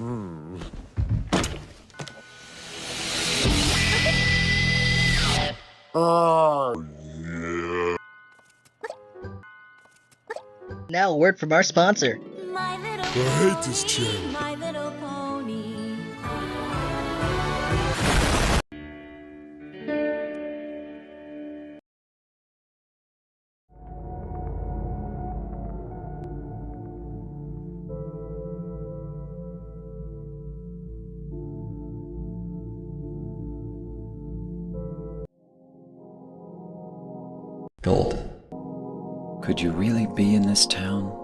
Oh, Now a word from our sponsor. I hate this chair. My Little Pony. Gold. Could you really be in this town?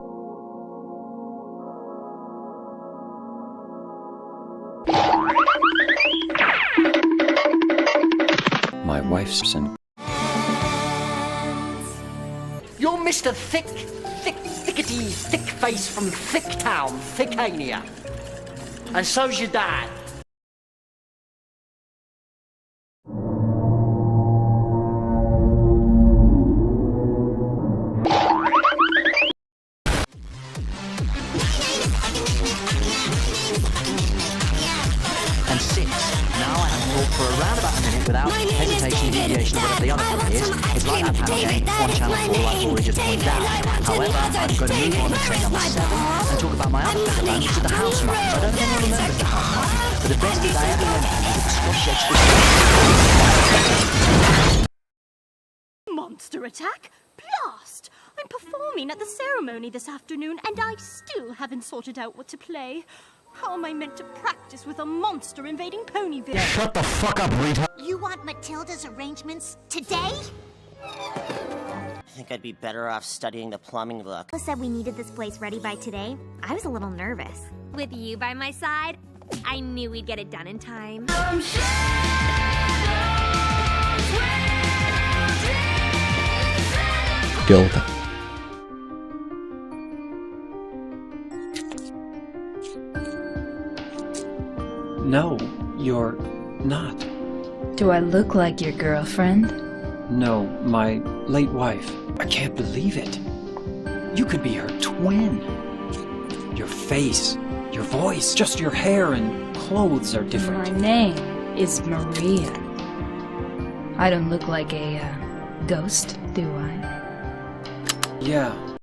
My wife's in. You're Mr. Thickety, thick face from Thicktown, Thickania. And so's your dad. And 6. Now I have walked for around about a minute without hesitation, deviation, or whatever the other thing is. It's like that panel game on channel 4 I've already just pointed out. However, I'm going to move on to train number 7 and talk about my other favorite band, which is the House Martins. I don't think anyone remembers the House Martins, but the best gig I ever went to was the Scottish Expedition. Monster attack? Blast! I'm performing at the ceremony this afternoon, and I still haven't sorted out what to play. How am I meant to practice with a monster invading Ponyville? Shut the fuck up, retard. You want Matilda's arrangements today? I think I'd be better off studying the plumbing book. Who said we needed this place ready by today? I was a little nervous. With you by my side, I knew we'd get it done in time. Gold. No, you're not. Do I look like your girlfriend? No, my late wife. I can't believe it. You could be her twin. Your face, your voice, just your hair and clothes are different. My name is Maria. I don't look like a ghost, do I? Yeah,